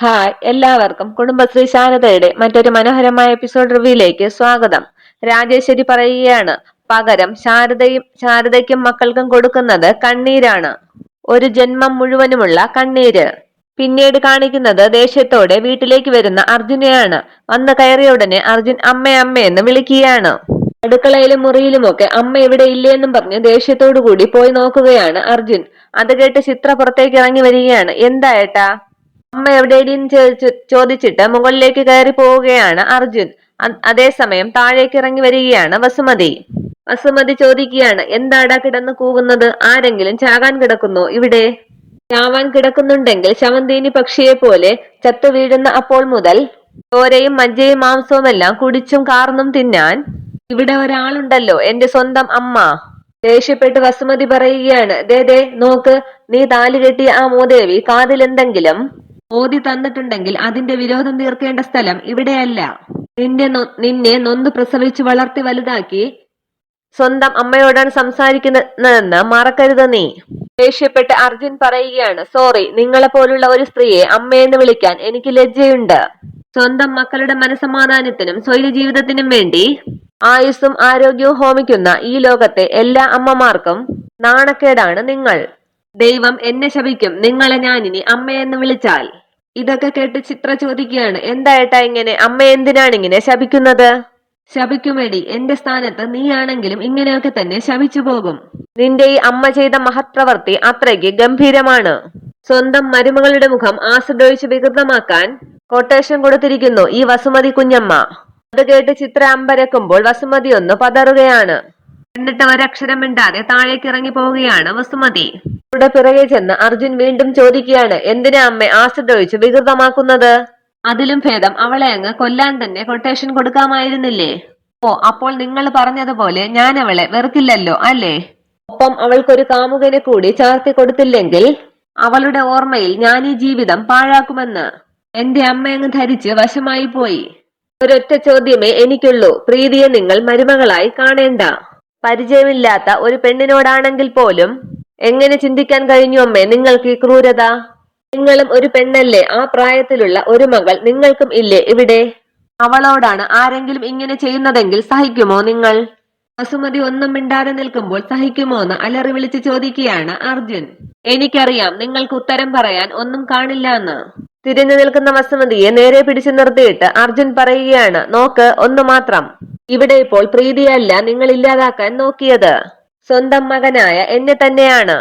Hi, എല്ലാവർക്കും കുടുംബശ്രീ ശാരദയുടെ മറ്റൊരു മനോഹരമായ എപ്പിസോഡ് റിവ്യൂയിലേക്ക് സ്വാഗതം. രാജേശ്വരി പറയുകയാണ്, പകരം ശാരദയ്ക്കും മക്കൾക്കും കൊടുക്കുന്നത് കണ്ണീരാണ്. ഒരു ജന്മം മുഴുവനുമുള്ള കണ്ണീര്. പിന്നീട് കാണിക്കുന്നത് ദേഷ്യത്തോടെ വീട്ടിലേക്ക് വരുന്ന അർജുനെയാണ്. വന്ന് കയറിയ ഉടനെ അർജുൻ അമ്മയെന്ന് വിളിക്കുകയാണ്. അടുക്കളയിലും മുറിയിലുമൊക്കെ അമ്മ ഇവിടെ ഇല്ലേന്നും പറഞ്ഞ് ദേഷ്യത്തോടു കൂടി പോയി നോക്കുകയാണ് അർജുൻ. അത് കേട്ട് ചിത്ര പുറത്തേക്ക് ഇറങ്ങി വരികയാണ്. എന്താ ഏട്ടാ, അമ്മ എവിടെയെന്ന് ചോദിച്ചിട്ട് മുകളിലേക്ക് കയറി പോവുകയാണ് അർജുൻ. അതേസമയം താഴേക്ക് ഇറങ്ങി വരികയാണ് വസുമതി. വസുമതി ചോദിക്കുകയാണ്, എന്താടാ കിടന്ന് കൂവുന്നത്? ആരെങ്കിലും ചാകാൻ കിടക്കുന്നോ ഇവിടെ? ചാവാൻ കിടക്കുന്നുണ്ടെങ്കിൽ ശവന്തീനി പക്ഷിയെ പോലെ ചത്തു വീഴുന്ന അപ്പോൾ മുതൽ ചോരയും മജ്ജയും മാംസവുമെല്ലാം കുടിച്ചും കാർന്നും തിന്നാൻ ഇവിടെ ഒരാളുണ്ടല്ലോ, എന്റെ സ്വന്തം അമ്മ. ദേഷ്യപ്പെട്ട് വസുമതി പറയുകയാണ്, ദേ നോക്ക്, നീ താലി കെട്ടിയ ആ മൂദേവി കാതിലെന്തെങ്കിലും ഓതി തന്നിട്ടുണ്ടെങ്കിൽ അതിന്റെ വിരോധം തീർക്കേണ്ട സ്ഥലം ഇവിടെയല്ല. നിന്നെ നൊന്ത് പ്രസവിച്ച് വളർത്തി വലുതാക്കി സ്വന്തം അമ്മയോടാണ് സംസാരിക്കുന്നതെന്ന് മറക്കരുത് നീ. ദേഷ്യപ്പെട്ട് അർജുൻ പറയുകയാണ്, സോറി, നിങ്ങളെ പോലുള്ള ഒരു സ്ത്രീയെ അമ്മയെന്ന് വിളിക്കാൻ എനിക്ക് ലജ്ജയുണ്ട്. സ്വന്തം മക്കളുടെ മനസമാധാനത്തിനും സ്വൈര ജീവിതത്തിനും വേണ്ടി ആയുസ്സും ആരോഗ്യവും ഹോമിക്കുന്ന ഈ ലോകത്തെ എല്ലാ അമ്മമാർക്കും നാണക്കേടാണ് നിങ്ങൾ. ദൈവം എന്നെ ശപിക്കും നിങ്ങളെ ഞാനിനി അമ്മയെന്ന് വിളിച്ചാൽ. ഇതൊക്കെ കേട്ട് ചിത്ര ചോദിക്കുകയാണ്, എന്താ ഏട്ടാ ഇങ്ങനെ? അമ്മ എന്തിനാണ് ഇങ്ങനെ ശപിക്കുന്നത്? ശപിക്കുമെടി, എന്റെ സ്ഥാനത്ത് നീയാണെങ്കിലും ഇങ്ങനെയൊക്കെ തന്നെ ശപിച്ചു പോകും. നിന്റെ ഈ അമ്മ ചെയ്ത മഹത് പ്രവൃത്തി അത്രയ്ക്ക് ഗംഭീരമാണ്. സ്വന്തം മരുമകളുടെ മുഖം ആസിഡ് ഒഴിച്ച് വികൃതമാക്കാൻ കൊട്ടേഷൻ കൊടുത്തിരിക്കുന്നു ഈ വസുമതി കുഞ്ഞമ്മ. അത് കേട്ട് ചിത്ര അമ്പരക്കുമ്പോൾ വസുമതി ഒന്ന് പതറുകയാണ്. എന്നിട്ട് ഒരക്ഷരം മിണ്ടാതെ താഴേക്ക് ഇറങ്ങി പോവുകയാണ് വസുമതി. ഇവിടെ പിറകെ ചെന്ന് അർജുൻ വീണ്ടും ചോദിക്കുകയാണ്, എന്തിനാ അമ്മ ആസിഡ് ഒഴിച്ച് വികൃതമാക്കുന്നത്? അതിലും ഭേദം അവളെ അങ്ങ് കൊല്ലാൻ തന്നെ കൊട്ടേഷൻ കൊടുക്കാമായിരുന്നില്ലേ? ഓ, അപ്പോൾ നിങ്ങൾ പറഞ്ഞതുപോലെ ഞാൻ അവളെ വെറുക്കില്ലല്ലോ അല്ലേ? ഒപ്പം അവൾക്കൊരു കാമുകനെ കൂടി ചാർത്തി കൊടുത്തില്ലെങ്കിൽ അവളുടെ ഓർമ്മയിൽ ഞാൻ ഈ ജീവിതം പാഴാക്കുമെന്ന് എന്റെ അമ്മയങ്ങ് ധരിച്ച് വശമായി പോയി. ഒരൊറ്റ ചോദ്യമേ എനിക്കുള്ളൂ, പ്രീതിയെ നിങ്ങൾ മരുമകളായി കാണേണ്ട. പരിചയമില്ലാത്ത ഒരു പെണ്ണിനോടാണെങ്കിൽ പോലും എങ്ങനെ ചിന്തിക്കാൻ കഴിഞ്ഞു അമ്മേ നിങ്ങൾക്ക് ഈ ക്രൂരത? നിങ്ങളും ഒരു പെണ്ണല്ലേ? ആ പ്രായത്തിലുള്ള ഒരു മകൾ നിങ്ങൾക്കും ഇല്ലേ ഇവിടെ? അവളോടാണ് ആരെങ്കിലും ഇങ്ങനെ ചെയ്യുന്നതെങ്കിൽ സഹിക്കുമോ നിങ്ങൾ? വസുമതി ഒന്നും മിണ്ടാതെ നിൽക്കുമ്പോൾ സഹിക്കുമോ എന്ന് അലറി വിളിച്ച് ചോദിക്കുകയാണ് അർജുൻ. എനിക്കറിയാം നിങ്ങൾക്ക് ഉത്തരം പറയാൻ ഒന്നും കാണില്ല എന്ന്. തിരിഞ്ഞു നിൽക്കുന്ന വസുമതിയെ നേരെ പിടിച്ചു നിർത്തിയിട്ട് അർജുൻ പറയുകയാണ്, നോക്ക്, ഒന്ന് മാത്രം. ഇവിടെ ഇപ്പോൾ പ്രീതിയല്ല നിങ്ങൾ ഇല്ലാതാക്കാൻ നോക്കിയത്, സ്വന്തം മകനായ എന്നെ തന്നെയാണ്.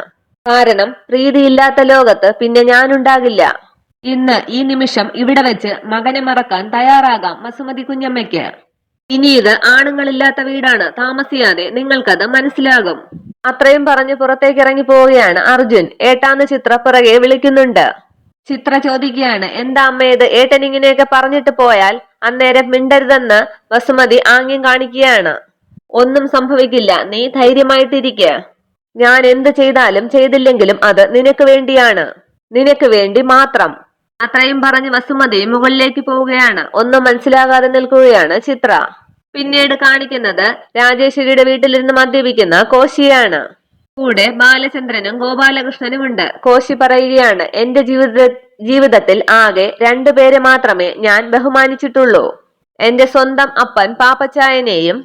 കാരണം പ്രീതിയില്ലാത്ത ലോകത്ത് പിന്നെ ഞാനുണ്ടാകില്ല. ഇന്ന് ഈ നിമിഷം ഇവിടെ വെച്ച് മകനെ മറക്കാൻ തയ്യാറാകാം വസുമതി കുഞ്ഞമ്മയ്ക്ക്. ഇനി ഇത് ആണുങ്ങളില്ലാത്ത വീടാണ്, താമസിയാതെ നിങ്ങൾക്കത് മനസ്സിലാകും. അത്രയും പറഞ്ഞ് പുറത്തേക്ക് ഇറങ്ങി പോവുകയാണ് അർജുൻ. ഏട്ടാന്ന് ചിത്ര പിറകെ വിളിക്കുന്നുണ്ട്. ചിത്ര ചോദിക്കുകയാണ്, എന്താ അമ്മയത്? ഏട്ടൻ ഇങ്ങനെയൊക്കെ പറഞ്ഞിട്ട് പോയാൽ അന്നേരം മിണ്ടരുതെന്ന് വസുമതി ആംഗ്യം കാണിക്കുകയാണ്. ഒന്നും സംഭവിക്കില്ല, നീ ധൈര്യമായിട്ടിരിക്ക. ഞാൻ എന്ത് ചെയ്താലും ചെയ്തില്ലെങ്കിലും അത് നിനക്ക് വേണ്ടിയാണ്, നിനക്ക് വേണ്ടി മാത്രം. അത്രയും പറഞ്ഞ് വസുമതി മുകളിലേക്ക് പോവുകയാണ്. ഒന്നും മനസ്സിലാകാതെ നിൽക്കുകയാണ് ചിത്ര. പിന്നീട് കാണിക്കുന്നത് രാജേശ്വരിയുടെ വീട്ടിലിരുന്ന് മദ്യപിക്കുന്ന കോശിയാണ്. കൂടെ ബാലചന്ദ്രനും ഗോപാലകൃഷ്ണനും ഉണ്ട്. കോശി പറയുകയാണ്, എന്റെ ജീവിതത്തിൽ ആകെ 2 പേരെ മാത്രമേ ഞാൻ ബഹുമാനിച്ചിട്ടുള്ളൂ. എന്റെ സ്വന്തം അപ്പൻ പാപ്പച്ചായനെയും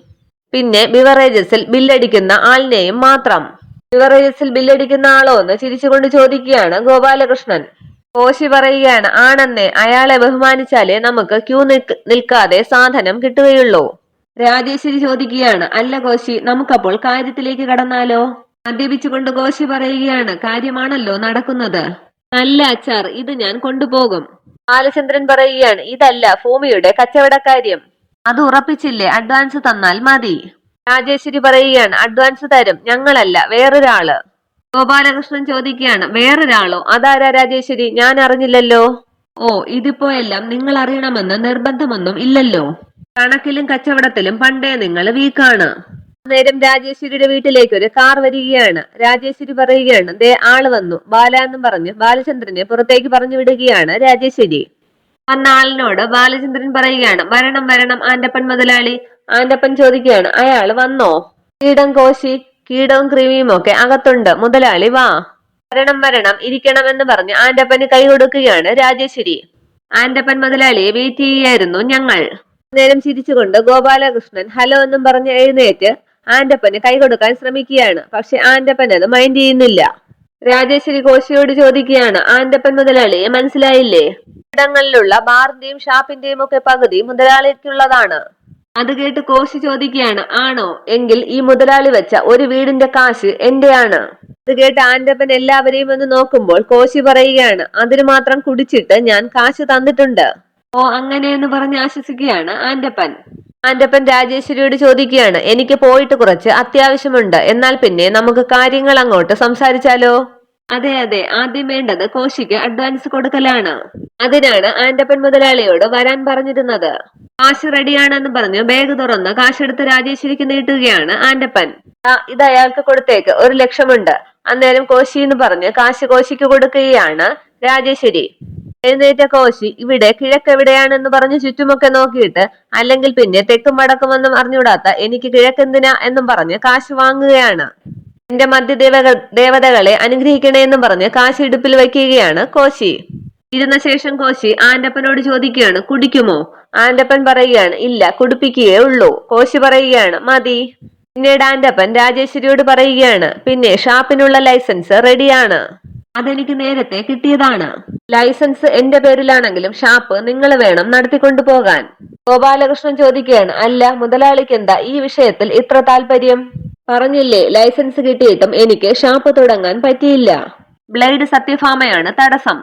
പിന്നെ ബിവറേജസിൽ ബില്ലടിക്കുന്ന ആളിനെയും മാത്രം. ബിവറേജസിൽ ബില്ലടിക്കുന്ന ആളോ എന്ന് ചിരിച്ചുകൊണ്ട് ചോദിക്കുകയാണ് ഗോപാലകൃഷ്ണൻ. കോശി പറയുകയാണ്, ആണെന്നേ, അയാളെ ബഹുമാനിച്ചാലേ നമുക്ക് ക്യൂ നിൽക്കാതെ സാധനം കിട്ടുകയുള്ളൂ. രാജേശ്വരി ചോദിക്കുകയാണ്, അല്ല കോശി, നമുക്കപ്പോൾ കാര്യത്തിലേക്ക് കടന്നാലോ? മദ്യപിച്ചുകൊണ്ട് കോശി പറയുകയാണ്, കാര്യമാണല്ലോ നടക്കുന്നത്. നല്ല അച്ചാർ, ഇത് ഞാൻ കൊണ്ടുപോകും. ബാലചന്ദ്രൻ പറയുകയാണ്, ഇതല്ല ഭൂമിയുടെ കച്ചവടക്കാര്യം. അത് ഉറപ്പിച്ചില്ലേ? അഡ്വാൻസ് തന്നാൽ മതി. രാജേശ്വരി പറയുകയാണ്, അഡ്വാൻസ് തരും, ഞങ്ങളല്ല, വേറൊരാള്. ഗോപാലകൃഷ്ണൻ ചോദിക്കുകയാണ്, വേറൊരാളോ? അതാരാ രാജേശ്വരി? ഞാൻ അറിഞ്ഞില്ലല്ലോ. ഓ, ഇതിപ്പോ എല്ലാം നിങ്ങൾ അറിയണമെന്ന് നിർബന്ധമൊന്നും ഇല്ലല്ലോ. കണക്കിലും കച്ചവടത്തിലും പണ്ടേ നിങ്ങൾ വീക്കാണ്. നേരം രാജേശ്വരിയുടെ വീട്ടിലേക്ക് ഒരു കാർ വരികയാണ്. രാജേശ്വരി പറയുകയാണ്, ദേ ആള് വന്നു, ബാല എന്നും പറഞ്ഞ് ബാലചന്ദ്രനെ പുറത്തേക്ക് പറഞ്ഞു വിടുകയാണ് രാജേശ്വരി. വന്ന ആളിനോട് ബാലചന്ദ്രൻ പറയുകയാണ്, വരണം വരണം ആന്റപ്പൻ മുതലാളി. ആന്റപ്പൻ ചോദിക്കുകയാണ്, അയാള് വന്നോ? കീടം കോശി, കീടവും ക്രിമിയും ഒക്കെ അകത്തുണ്ട്, മുതലാളി വാ. വരണം വരണം, ഇരിക്കണം എന്ന് പറഞ്ഞ് ആന്റപ്പന് കൈ കൊടുക്കുകയാണ് രാജേശ്വരി. ആന്റപ്പൻ മുതലാളിയെ വെയിറ്റ് ചെയ്യായിരുന്നു ഞങ്ങൾ. നേരം ചിരിച്ചുകൊണ്ട് ഗോപാലകൃഷ്ണൻ ഹലോ എന്നും പറഞ്ഞ് എഴുന്നേറ്റ് ആന്റപ്പന് കൈ കൊടുക്കാൻ ശ്രമിക്കുകയാണ്. പക്ഷെ ആന്റപ്പൻ അത് മൈൻഡ് ചെയ്യുന്നില്ല. രാജേശ്വരി കോശിയോട് ചോദിക്കുകയാണ്, ആന്റപ്പൻ മുതലാളിയെ മനസ്സിലായില്ലേ? ഇടങ്ങളിലുള്ള ബാറിന്റെയും ഷാപ്പിന്റെയും ഒക്കെ പകുതി മുതലാളിക്കുള്ളതാണ്. അത് കേട്ട് കോശി ചോദിക്കുകയാണ്, ആണോ? എങ്കിൽ ഈ മുതലാളി വെച്ച ഒരു വീടിന്റെ കാശ് എന്റെയാണ്. അത് കേട്ട് ആന്റപ്പൻ എല്ലാവരെയും ഒന്ന് നോക്കുമ്പോൾ കോശി പറയുകയാണ്, അതിന് മാത്രം കുടിച്ചിട്ട് ഞാൻ കാശ് തന്നിട്ടുണ്ട്. ഓ അങ്ങനെയെന്ന് പറഞ്ഞ് ആശ്വസിക്കുകയാണ് ആന്റപ്പൻ. ആന്റപ്പൻ രാജേശ്വരിയോട് ചോദിക്കുകയാണ്, എനിക്ക് പോയിട്ട് കുറച്ച് അത്യാവശ്യമുണ്ട്, എന്നാൽ പിന്നെ നമുക്ക് കാര്യങ്ങൾ അങ്ങോട്ട് സംസാരിച്ചാലോ? അതെ അതെ, ആദ്യം വേണ്ടത് കോശിക്ക് അഡ്വാൻസ് കൊടുക്കലാണ്. അതിനാണ് ആന്റപ്പൻ മുതലാളിയോട് വരാൻ പറഞ്ഞിരുന്നത്. കാശ് റെഡിയാണെന്ന് പറഞ്ഞു ബാഗ് തുറന്ന് കാശെടുത്ത് രാജേശ്വരിക്ക് നീട്ടുകയാണ് ആന്റപ്പൻ. ഇത് അയാൾക്ക് കൊടുത്തേക്ക്, 1,00,000 അന്നേരം കോശി എന്ന് പറഞ്ഞ് കാശ് കോശിക്ക് കൊടുക്കുകയാണ് രാജേശ്വരി. എഴുന്നേറ്റ കോശി ഇവിടെ കിഴക്കെവിടെയാണെന്ന് പറഞ്ഞ് ചുറ്റുമൊക്കെ നോക്കിയിട്ട്, അല്ലെങ്കിൽ പിന്നെ തെക്കും വടക്കുമെന്നും അറിഞ്ഞൂടാത്ത എനിക്ക് കിഴക്കെന്തിനാ എന്നും പറഞ്ഞ് കാശ് വാങ്ങുകയാണ്. എന്റെ ദേവതകളെ അനുഗ്രഹിക്കണേ എന്നും പറഞ്ഞ് കാശ് ഇടുപ്പിൽ വയ്ക്കുകയാണ് കോശി. ഇരുന്ന ശേഷം കോശി ആന്റപ്പനോട് ചോദിക്കുകയാണ്, കുടിക്കുമോ? ആന്റപ്പൻ പറയുകയാണ്, ഇല്ല, കുടിപ്പിക്കുകയേ ഉള്ളൂ. കോശി പറയുകയാണ്, മതി. പിന്നീട് ആന്റപ്പൻ രാജേശ്വരിയോട് പറയുകയാണ്, പിന്നെ ഷാപ്പിനുള്ള ലൈസൻസ് റെഡിയാണ്. അതെനിക്ക് നേരത്തെ കിട്ടിയതാണ്. ലൈസൻസ് എന്റെ പേരിലാണെങ്കിലും ഷാപ്പ് നിങ്ങൾ വേണം നടത്തിക്കൊണ്ടു പോകാൻ. ഗോപാലകൃഷ്ണൻ ചോദിക്കുകയാണ്, അല്ല മുതലാളിക്ക് എന്താ ഈ വിഷയത്തിൽ ഇത്ര താല്പര്യം? പറഞ്ഞില്ലേ, ലൈസൻസ് കിട്ടിയിട്ടും എനിക്ക് ഷാപ്പ് തുടങ്ങാൻ പറ്റിയില്ല. ബ്ലേഡ് സത്യഭാമയാണ് തടസ്സം.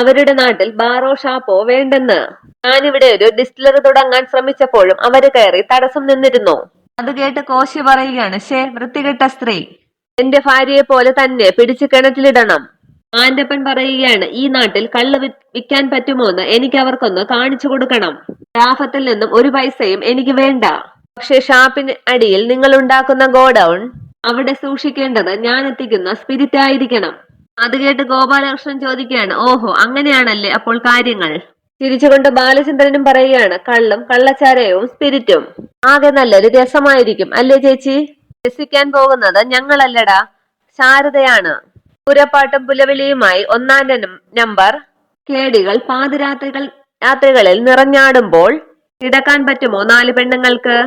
അവരുടെ നാട്ടിൽ ബാറോ ഷാപ്പോ വേണ്ടെന്ന്. ഞാനിവിടെ ഒരു ഡിസ്റ്റിലറി തുടങ്ങാൻ ശ്രമിച്ചപ്പോഴും അവര് കയറി തടസ്സം നിന്നിരുന്നു. അത് കേട്ട് കോശി പറയുകയാണ്, വൃത്തികെട്ട സ്ത്രീ, എന്റെ ഭാര്യയെ പോലെ തന്നെ പിടിച്ചു കിണറ്റിലിടണം. ആന്റപ്പൻ പറയുകയാണ്, ഈ നാട്ടിൽ കള്ള് വിൽക്കാൻ പറ്റുമോന്ന് എനിക്ക് അവർക്കൊന്ന് കാണിച്ചു കൊടുക്കണം. ലാഭത്തിൽ നിന്നും ഒരു പൈസയും എനിക്ക് വേണ്ട. പക്ഷെ ഷാപ്പിന് അടിയിൽ നിങ്ങൾ ഉണ്ടാക്കുന്ന ഗോഡൌൺ, അവിടെ സൂക്ഷിക്കേണ്ടത് ഞാൻ എത്തിക്കുന്ന സ്പിരിറ്റ് ആയിരിക്കണം. അത് കേട്ട് ഗോപാലകൃഷ്ണൻ ചോദിക്കുകയാണ്, ഓഹോ അങ്ങനെയാണല്ലേ അപ്പോൾ കാര്യങ്ങൾ. തിരിച്ചുകൊണ്ട് ബാലചന്ദ്രനും പറയുകയാണ്, കള്ളും കള്ളച്ചാരയവും സ്പിരിറ്റും ആകെ നല്ലൊരു രസമായിരിക്കും അല്ലേ ചേച്ചി? രസിക്കാൻ പോകുന്നത് ഞങ്ങളല്ലടാ, ശാരദയാണ്. പുരപ്പാട്ടും പുലവിളിയുമായി 1-ാം നമ്പർ കേടികൾ രാത്രികളിൽ നിറഞ്ഞാടുമ്പോൾ കിടക്കാൻ പറ്റുമോ 4 പെണ്ണുങ്ങൾക്ക്?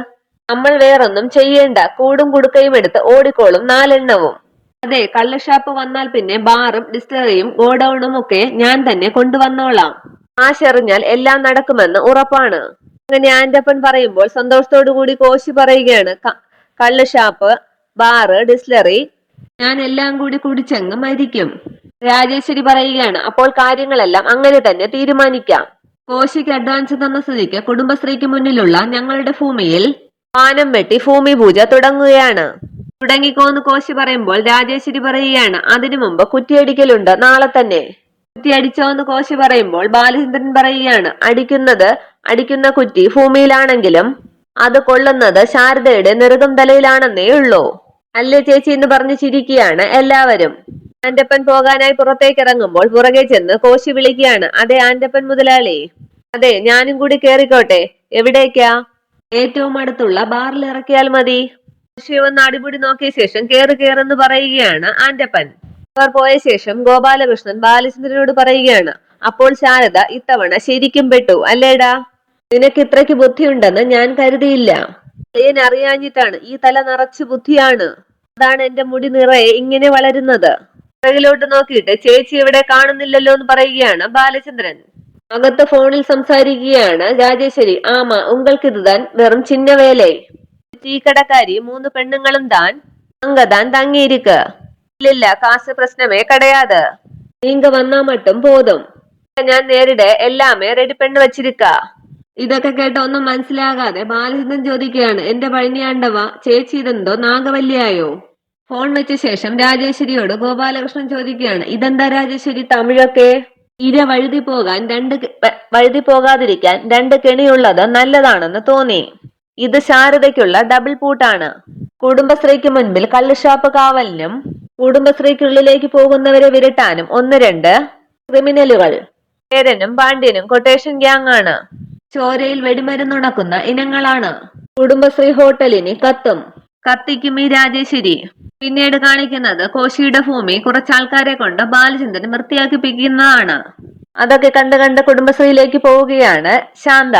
നമ്മൾ വേറൊന്നും ചെയ്യേണ്ട, കൂടും കുടുക്കയും എടുത്ത് ഓടിക്കോളും 4 എണ്ണവും. അതെ, കള്ളുഷാപ്പ് വന്നാൽ പിന്നെ ബാറും ഡിസ്റ്റിലറിയും ഗോഡൌണും ഒക്കെ ഞാൻ തന്നെ കൊണ്ടുവന്നോളാം. ആശെറിഞ്ഞാൽ എല്ലാം നടക്കുമെന്ന് ഉറപ്പാണ്. അങ്ങനെ ആന്റപ്പൻ പറയുമ്പോൾ സന്തോഷത്തോടു കൂടി കോശി പറയുകയാണ്, കള്ളുഷാപ്പ്, ബാറ്, ഡിസ്റ്റിലറി, ഞാൻ എല്ലാം കൂടി കുടിച്ചങ്ങ് മരിക്കും. രാജേശ്വരി പറയുകയാണ്, അപ്പോൾ കാര്യങ്ങളെല്ലാം അങ്ങനെ തന്നെ തീരുമാനിക്കാം. കോശിക്ക് അഡ്വാൻസ് തന്ന സ്ഥിതിക്ക് കുടുംബശ്രീക്ക് മുന്നിലുള്ള ഞങ്ങളുടെ ഭൂമിയിൽ പാനം വെട്ടി ഭൂമി പൂജ തുടങ്ങുകയാണ്. തുടങ്ങിക്കോന്ന് കോശി പറയുമ്പോൾ രാജേശ്വരി പറയുകയാണ്, അതിനു മുമ്പ് കുറ്റിയടിക്കലുണ്ട് നാളെ തന്നെ. കുറ്റിയടിച്ചോന്ന് കോശി പറയുമ്പോൾ ബാലചന്ദ്രൻ പറയുകയാണ്, അടിക്കുന്ന കുറ്റി ഭൂമിയിലാണെങ്കിലും അത് കൊള്ളുന്നത് ശാരദയുടെ നെറുകം തലയിലാണെന്നേ ഉള്ളൂ. അല്ലേ ചേച്ചി എന്ന് പറഞ്ഞ് ചിരിക്കുകയാണ് എല്ലാവരും. ആന്റപ്പൻ പോകാനായി പുറത്തേക്ക് ഇറങ്ങുമ്പോൾ പുറകെ ചെന്ന് കോശി വിളിക്കുകയാണ്, അതെ ആന്റപ്പൻ മുതലാളി. അതെ, ഞാനും കൂടി കേറിക്കോട്ടെ? എവിടേക്കാ? ഏറ്റവും അടുത്തുള്ള ബാറിൽ ഇറക്കിയാൽ മതി. കോശി ഒന്ന് അടിപൊളി നോക്കിയ ശേഷം കേറെന്ന് പറയുകയാണ് ആന്റപ്പൻ. അവർ പോയ ശേഷം ഗോപാലകൃഷ്ണൻ ബാലചന്ദ്രനോട് പറയുകയാണ്, അപ്പോൾ ശാരദ ഇത്തവണ ശരിക്കും പെട്ടു അല്ലേടാ? നിനക്ക് ഇത്രയ്ക്ക് ബുദ്ധിയുണ്ടെന്ന് ഞാൻ കരുതിയില്ല. അറിയാഞ്ഞിട്ടാണ്, ഈ തല നിറച്ച് ബുദ്ധിയാണ്. അതാണ് എന്റെ മുടി നിറയെ ഇങ്ങനെ വളരുന്നത്. പുറകിലോട്ട് നോക്കിയിട്ട് ചേച്ചി ഇവിടെ കാണുന്നില്ലല്ലോ എന്ന് പറയുകയാണ് ബാലചന്ദ്രൻ. അകത്ത് ഫോണിൽ സംസാരിക്കുകയാണ് രാജേശ്വരി. ആമാ, ഉങ്ങൾക്ക് ഇതുതാൻ വെറും ചിന്ന വേലേ. ടീക്കടക്കാരി 3 പെണ്ണുങ്ങളും അங்கதான் തങ്ങിയിരിക്ക്. ഇല്ലില്ല, കാശ് പ്രശ്നമേ കടയാത്. നീങ്ക വന്നാ മട്ടും പോതും. ഞാൻ നേരിടെ എല്ലാമേ റെഡി പെണ്ണ് വച്ചിരിക്ക. ഇതൊക്കെ കേട്ട ഒന്നും മനസ്സിലാകാതെ ബാലചന്ദ്രൻ ചോദിക്കുകയാണ്, എന്റെ പഴനിയാണ്ടവ, ചേച്ചി ഇതെന്തോ നാഗവല്ലിയായോ? ഫോൺ വെച്ച ശേഷം രാജേശ്വരിയോട് ഗോപാലകൃഷ്ണൻ ചോദിക്കുകയാണ്, ഇതെന്താ രാജേശ്വരി തമിഴൊക്കെ? ഇര വഴുതി പോകാതിരിക്കാൻ 2 കെണിയുള്ളത് നല്ലതാണെന്ന് തോന്നി. ഇത് ശാരദയ്ക്കുള്ള ഡബിൾ പൂട്ടാണ്. കുടുംബശ്രീക്ക് മുൻപിൽ കള്ളുഷാപ്പ് കാവലിനും കുടുംബശ്രീക്കുള്ളിലേക്ക് പോകുന്നവരെ വിരട്ടാനും 1-2 ക്രിമിനലുകൾ. പേരനും പാണ്ഡ്യനും കൊട്ടേഷൻ ഗ്യാങ് ആണ്. ചോരയിൽ വെടിമരുന്നുണക്കുന്ന ഇനങ്ങളാണ്. കുടുംബശ്രീ ഹോട്ടലിന് കത്തിക്കും ഈ രാജേശ്വരി. പിന്നീട് കാണിക്കുന്നത് കോശിയുടെ ഭൂമി കുറച്ചാൾക്കാരെ കൊണ്ട് ബാലചന്ദ്രൻ വൃത്തിയാക്കിപ്പിക്കുന്നതാണ്. അതൊക്കെ കണ്ട് കണ്ട് കുടുംബശ്രീയിലേക്ക് പോവുകയാണ് ശാന്ത.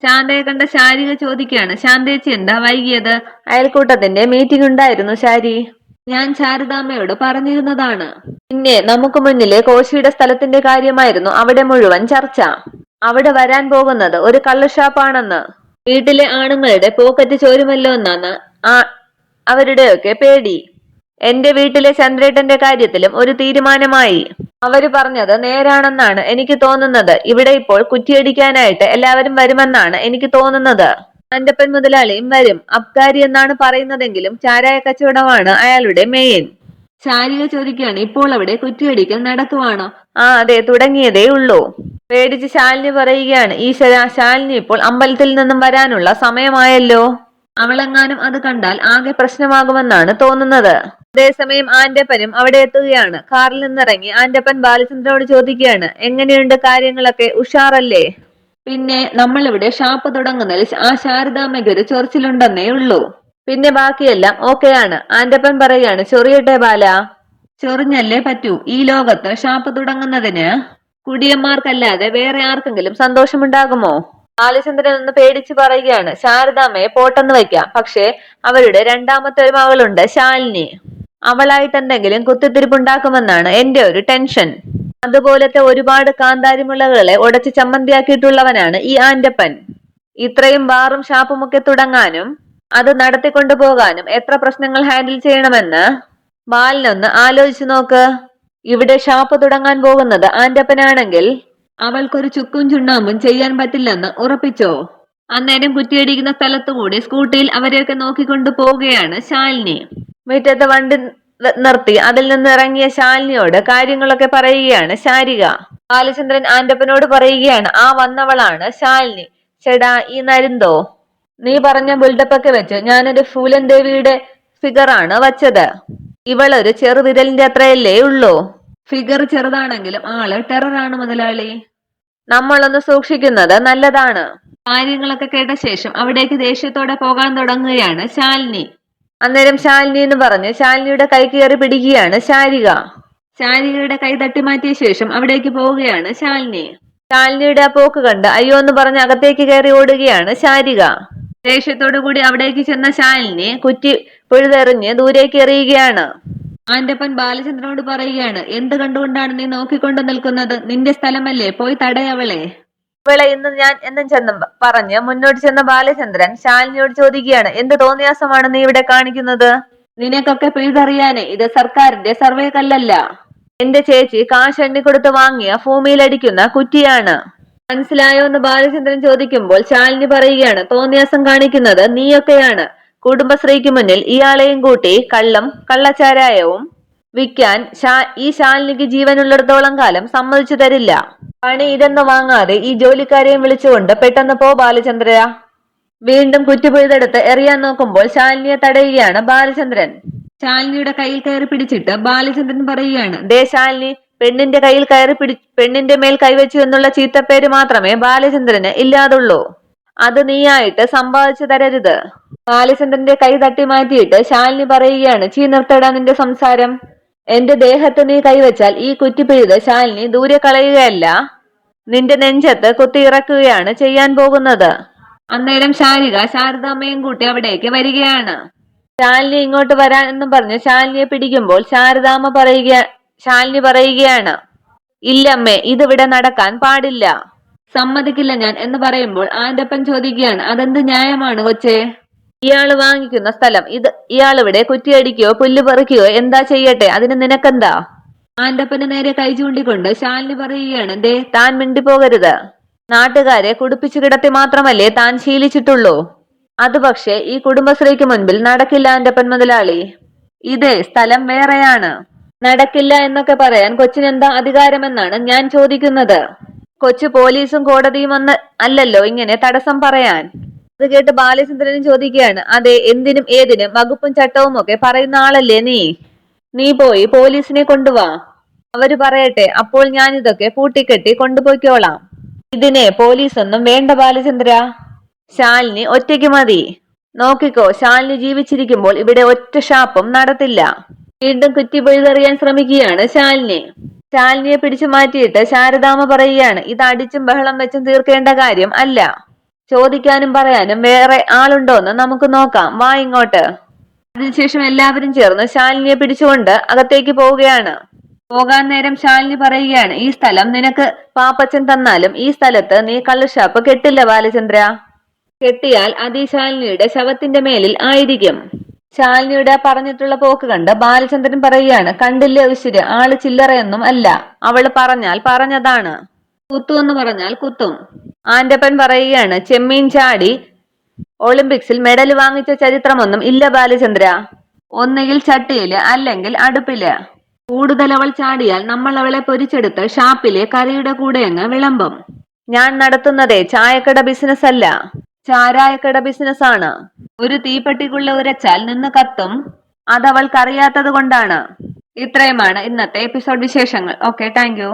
ശാന്തയെ കണ്ട ശാരിക ചോദിക്കുകയാണ്, ശാന്തേച്ചി എന്താ വൈകിയത്? അയൽക്കൂട്ടത്തിന്റെ മീറ്റിംഗ് ഉണ്ടായിരുന്നു ശാരി. ഞാൻ ശാരദാമ്മയോട് പറഞ്ഞിരുന്നതാണ്. പിന്നെ നമുക്ക് മുന്നിലെ കോശിയുടെ സ്ഥലത്തിന്റെ കാര്യമായിരുന്നു അവിടെ മുഴുവൻ ചർച്ച. അവിടെ വരാൻ പോകുന്നത് ഒരു കള്ളുഷാപ്പാണെന്ന്. വീട്ടിലെ ആണുങ്ങളുടെ പോക്കറ്റ് ചോരുമല്ലോ എന്നാണ് അവരുടെയൊക്കെ പേടി. എന്റെ വീട്ടിലെ ചന്ദ്രേട്ടന്റെ കാര്യത്തിലും ഒരു തീരുമാനമായി. അവര് പറഞ്ഞത് നേരാണെന്നാണ് എനിക്ക് തോന്നുന്നത്. ഇവിടെ ഇപ്പോൾ കുറ്റിയടിക്കാനായിട്ട് എല്ലാവരും വരുമെന്നാണ് എനിക്ക് തോന്നുന്നത്. ആന്റപ്പൻ മുതലാളിയും വരും. അബ്കാരി എന്നാണ് പറയുന്നതെങ്കിലും ചാരായ കച്ചവടമാണ് അയാളുടെ മെയിൻ. ശാരിക ചോദിക്കുകയാണ്, ഇപ്പോൾ അവിടെ കുറ്റിയടിക്കൽ നടക്കുവാണോ? അതെ, തുടങ്ങിയതേ ഉള്ളൂ. പേടിച്ച് ശാലിനി പറയുകയാണ്, ശാലിനി ഇപ്പോൾ അമ്പലത്തിൽ നിന്നും വരാനുള്ള സമയമായല്ലോ. അവളെങ്ങാനും അത് കണ്ടാൽ ആകെ പ്രശ്നമാകുമെന്നാണ് തോന്നുന്നത്. അതേസമയം ആന്റപ്പനും അവിടെ എത്തുകയാണ്. കാറിൽ നിന്നിറങ്ങി ആന്റപ്പൻ ബാലചന്ദ്രനോട് ചോദിക്കുകയാണ്, എങ്ങനെയുണ്ട് കാര്യങ്ങളൊക്കെ, ഉഷാറല്ലേ? പിന്നെ നമ്മൾ ഇവിടെ ഷാപ്പ് തുടങ്ങുന്നതിൽ ആ ശാരദാമ്മയ്ക്ക് ഒരു ചൊറിച്ചിലുണ്ടെന്നേ ഉള്ളൂ. പിന്നെ ബാക്കിയെല്ലാം ഓക്കെയാണ്. ആന്റപ്പൻ പറയുകയാണ്, ചൊറിയട്ടെ ബാല? ചൊറിഞ്ഞല്ലേ പറ്റൂ. ഈ ലോകത്ത് ഷാപ്പ് തുടങ്ങുന്നതിന് കുടിയന്മാർക്കല്ലാതെ വേറെ ആർക്കെങ്കിലും സന്തോഷമുണ്ടാകുമോ? ബാലചന്ദ്രൻ ഒന്ന് പേടിച്ചു പറയുകയാണ്, ശാരദാമ്മയെ പോട്ടെന്ന് വയ്ക്കാം, പക്ഷേ അവരുടെ രണ്ടാമത്തെ ഒരു മകളുണ്ട് ശാലിനി. അവളായിട്ട് എന്തെങ്കിലും കുത്തിത്തിരിപ്പുണ്ടാക്കുമെന്നാണ് എന്റെ ഒരു ടെൻഷൻ. അതുപോലത്തെ ഒരുപാട് കാന്താരിമുളകളെ ഉടച്ച് ചമ്മന്തിയാക്കിയിട്ടുള്ളവനാണ് ഈ ആന്റപ്പൻ. ഇത്രയും ബാറും ഷാപ്പുമൊക്കെ തുടങ്ങാനും അത് നടത്തിക്കൊണ്ടു പോകാനും എത്ര പ്രശ്നങ്ങൾ ഹാൻഡിൽ ചെയ്യണമെന്ന് ബാലനൊന്ന് ആലോചിച്ചു നോക്ക്. ഇവിടെ ഷാപ്പ് തുടങ്ങാൻ പോകുന്നത് ആന്റപ്പനാണെങ്കിൽ അവൾക്കൊരു ചുക്കും ചുണ്ണാമ്പും ചെയ്യാൻ പറ്റില്ലെന്ന് ഉറപ്പിച്ചോ? അന്നേരം കുറ്റിയടിക്കുന്ന സ്ഥലത്തുകൂടി സ്കൂട്ടിയിൽ അവരെയൊക്കെ നോക്കിക്കൊണ്ടു പോവുകയാണ് ശാലിനി. മുറ്റത്ത് വണ്ടി നിർത്തി അതിൽ നിന്ന് ഇറങ്ങിയ ശാലിനിയോട് കാര്യങ്ങളൊക്കെ പറയുകയാണ് ശാരിക. ബാലചന്ദ്രൻ ആന്റപ്പനോട് പറയുകയാണ്, ആ വന്നവളാണ് ശാലിനി. ചേടാ, ഈ നരുന്തോ? നീ പറഞ്ഞ ബിൽഡപ്പൊക്കെ വെച്ച് ഞാനൊരു ഫൂലൻ ദേവിയുടെ ഫിഗറാണ് വച്ചത്. ഇവളൊരു ചെറുവിരലിന്റെ അത്രയല്ലേ ഉള്ളൂ. ഫിഗർ ചെറുതാണെങ്കിലും ആള് ടെററാണ് മുതലാളി. നമ്മളൊന്ന് സൂക്ഷിക്കുന്നത് നല്ലതാണ്. കാര്യങ്ങളൊക്കെ കേട്ട ശേഷം അവിടേക്ക് ദേഷ്യത്തോടെ പോകാൻ തുടങ്ങുകയാണ് ശാലിനി. അന്നേരം ശാലിനി എന്ന് പറഞ്ഞ് ശാലിനിയുടെ കൈ കയറി പിടിക്കുകയാണ് ശാരിക. ശാരികയുടെ കൈ തട്ടി മാറ്റിയ ശേഷം അവിടേക്ക് പോവുകയാണ് ശാലിനി. ശാലിനിയുടെ ആ പോക്ക് കണ്ട് അയ്യോ എന്ന് പറഞ്ഞ് അകത്തേക്ക് കയറി ഓടുകയാണ് ശാരിക. ദേഷ്യത്തോടു കൂടി അവിടേക്ക് ചെന്ന ശാലിനി കുറ്റി പുഴുതെറിഞ്ഞ് ദൂരേക്ക് എറിയുകയാണ്. ആന്റപ്പൻ ബാലചന്ദ്രനോട് പറയുകയാണ്, എന്ത് കണ്ടുകൊണ്ടാണ് നീ നോക്കിക്കൊണ്ട് നിൽക്കുന്നത്? നിന്റെ സ്ഥലമല്ലേ, പോയി തടയവളെ. ഇവളെ ഇന്ന് ഞാൻ എന്നും ചെന്നും പറഞ്ഞ് മുന്നോട്ട് ചെന്ന ബാലചന്ദ്രൻ ശാലിനിയോട് ചോദിക്കുകയാണ്, എന്ത് തോന്നിയാസമാണ് നീ ഇവിടെ കാണിക്കുന്നത്? നിനക്കൊക്കെ പിഴുതറിയാനേ ഇത് സർക്കാരിന്റെ സർവേ കല്ലല്ല. എന്റെ ചേച്ചി കാശ് എണ്ണിക്കൊടുത്ത് വാങ്ങിയ ഭൂമിയിലടിക്കുന്ന കുറ്റിയാണ്. മനസ്സിലായോ എന്ന് ബാലചന്ദ്രൻ ചോദിക്കുമ്പോൾ ശാലിനി പറയുകയാണ്, തോന്നിയാസം കാണിക്കുന്നത് നീയൊക്കെയാണ്. കുടുംബശ്രീക്ക് മുന്നിൽ ഇയാളെയും കൂട്ടി കള്ളച്ചാരായവും വിൽക്കാൻ ഈ ശാലിനിക്ക് ജീവനുള്ളിടത്തോളം കാലം സമ്മതിച്ചു തരില്ല. പണി ഇതെന്ന് വാങ്ങാതെ ഈ ജോലിക്കാരെയും വിളിച്ചുകൊണ്ട് പെട്ടെന്ന് പോ ബാലചന്ദ്ര. വീണ്ടും കുറ്റിപിഴുതെടുത്ത് എറിയാൻ നോക്കുമ്പോൾ ശാലിനിയെ തടയുകയാണ് ബാലചന്ദ്രൻ. ശാലിനിയുടെ കയ്യിൽ കയറി പിടിച്ചിട്ട് ബാലചന്ദ്രൻ പറയുകയാണ്, ദേ ശാലിനി, പെണ്ണിന്റെ മേൽ കൈവച്ചു എന്നുള്ള ചീത്തപ്പേര് മാത്രമേ ബാലചന്ദ്രന് ഇല്ലാതുള്ളൂ. അത് നീയായിട്ട് സമ്പാദിച്ചു തരരുത്. ബാലചന്ദ്രന്റെ കൈ തട്ടി മാറ്റിയിട്ട് ശാലിനി പറയുകയാണ്, ചീ നിർത്തടാ നിന്റെ സംസാരം. എന്റെ ദേഹത്ത് നീ കൈവച്ചാൽ ഈ കുറ്റിപ്പിഴുത് ശാലിനി ദൂരെ കളയുകയല്ല, നിന്റെ നെഞ്ചത്ത് കുത്തിയിറക്കുകയാണ് ചെയ്യാൻ പോകുന്നത്. അന്നേരം ശാരദാമ്മയും കൂട്ടി അവിടേക്ക് വരികയാണ്. ശാലിനി ഇങ്ങോട്ട് വരാൻ എന്നും പറഞ്ഞ് ശാലിനിയെ പിടിക്കുമ്പോൾ ശാലിനി പറയുകയാണ്, ഇല്ലമ്മേ, ഇതിവിടെ നടക്കാൻ പാടില്ല, സമ്മതിക്കില്ല ഞാൻ എന്ന് പറയുമ്പോൾ ആന്റപ്പൻ ചോദിക്കുകയാണ്, അതെന്ത് ന്യായമാണ് കൊച്ചേ? ഇയാള് വാങ്ങിക്കുന്ന സ്ഥലം ഇയാളിവിടെ കുറ്റിയടിക്കുകയോ പുല്ല് പറിക്കുകയോ എന്താ ചെയ്യട്ടെ, അതിന് നിനക്കെന്താ? ആന്റപ്പന് നേരെ കൈ ചൂണ്ടിക്കൊണ്ട് ശാലിനി പറയുകയാണ്, ദേ താൻ മിണ്ടിപ്പോകരുത്. നാട്ടുകാരെ കുടിപ്പിച്ചു കിടത്തി മാത്രമല്ലേ താൻ ശീലിച്ചിട്ടുള്ളൂ. അത് പക്ഷേ ഈ കുടുംബശ്രീക്ക് മുൻപിൽ നടക്കില്ല ആന്റപ്പൻ മുതലാളി. ഇതേ സ്ഥലം വേറെയാണ്. നടക്കില്ല എന്നൊക്കെ പറയാൻ കൊച്ചിനെന്താ അധികാരമെന്നാണ് ഞാൻ ചോദിക്കുന്നത്. കൊച്ചു പോലീസും കോടതിയും അല്ലല്ലോ ഇങ്ങനെ തടസ്സം പറയാൻ. അത് കേട്ട് ബാലചന്ദ്രനും ചോദിക്കുകയാണ്, അതെ, എന്തിനും ഏതിനും വകുപ്പും ചട്ടവും ഒക്കെ പറയുന്ന ആളല്ലേ നീ പോയി പോലീസിനെ കൊണ്ടുവാ, അവര് പറയട്ടെ, അപ്പോൾ ഞാൻ ഇതൊക്കെ പൂട്ടിക്കെട്ടി കൊണ്ടുപോയിക്കോളാം. ഇതിനെ പോലീസൊന്നും വേണ്ട ബാലചന്ദ്ര, ശാലിനി ഒറ്റയ്ക്ക് മതി. നോക്കിക്കോ, ശാലിനി ജീവിച്ചിരിക്കുമ്പോൾ ഇവിടെ ഒറ്റ ഷാപ്പും നടത്തില്ല. വീണ്ടും കുറ്റി പിഴുതെറിയാൻ ശ്രമിക്കുകയാണ് ശാലിനി. ശാലിനിയെ പിടിച്ചു മാറ്റിയിട്ട് ശാരദാമ്മ പറയുകയാണ്, ഇത് അടിച്ചും ബഹളം വെച്ചും തീർക്കേണ്ട കാര്യം അല്ല. ചോദിക്കാനും പറയാനും വേറെ ആളുണ്ടോന്ന് നമുക്ക് നോക്കാം, വാ ഇങ്ങോട്ട്. അതിനുശേഷം എല്ലാവരും ചേർന്ന് ശാലിനിയെ പിടിച്ചുകൊണ്ട് അകത്തേക്ക് പോവുകയാണ്. പോകാൻ നേരം ശാലിനി പറയുകയാണ്, ഈ സ്ഥലം നിനക്ക് പാപ്പച്ചൻ തന്നാലും ഈ സ്ഥലത്ത് നീ കള്ളുഷാപ്പ് കെട്ടില്ല ബാലചന്ദ്ര. കെട്ടിയാൽ അത് ഈ ശാലിനിയുടെ ശവത്തിന്റെ മേലിൽ ആയിരിക്കും. ശാലിനിയുടെ പറഞ്ഞിട്ടുള്ള പോക്ക് കണ്ട് ബാലചന്ദ്രൻ പറയുകയാണ്, കണ്ടില്ലേ ഉശിര്, ആള് ചില്ലറയൊന്നും അല്ല. അവള് പറഞ്ഞാൽ പറഞ്ഞതാണ്, കുത്തുവെന്ന് പറഞ്ഞാൽ കുത്തും. ആന്റപ്പൻ പറയുകയാണ്, ചെമ്മീൻ ചാടി ഒളിമ്പിക്സിൽ മെഡൽ വാങ്ങിച്ച ചരിത്രമൊന്നും ഇല്ല ബാലചന്ദ്ര. ഒന്നുകിൽ ചട്ടിയില് അല്ലെങ്കിൽ അടുപ്പില്. കൂടുതൽ അവൾ ചാടിയാൽ നമ്മൾ അവളെ പൊരിച്ചെടുത്ത് ഷാപ്പിലെ കറിയുടെ കൂടെ അങ്ങ് വിളമ്പും. ഞാൻ നടത്തുന്നതേ ചായക്കട ബിസിനസ് അല്ല, ചാരായക്കട ബിസിനസ് ആണ്. ഒരു തീപ്പെട്ടിക്കുള്ള ഉരച്ചാൽ നിന്ന് കത്തും, അതവൾക്കറിയാത്തത് കൊണ്ടാണ്. ഇത്രയുമാണ് ഇന്നത്തെ എപ്പിസോഡ് വിശേഷങ്ങൾ. Okay, thank you.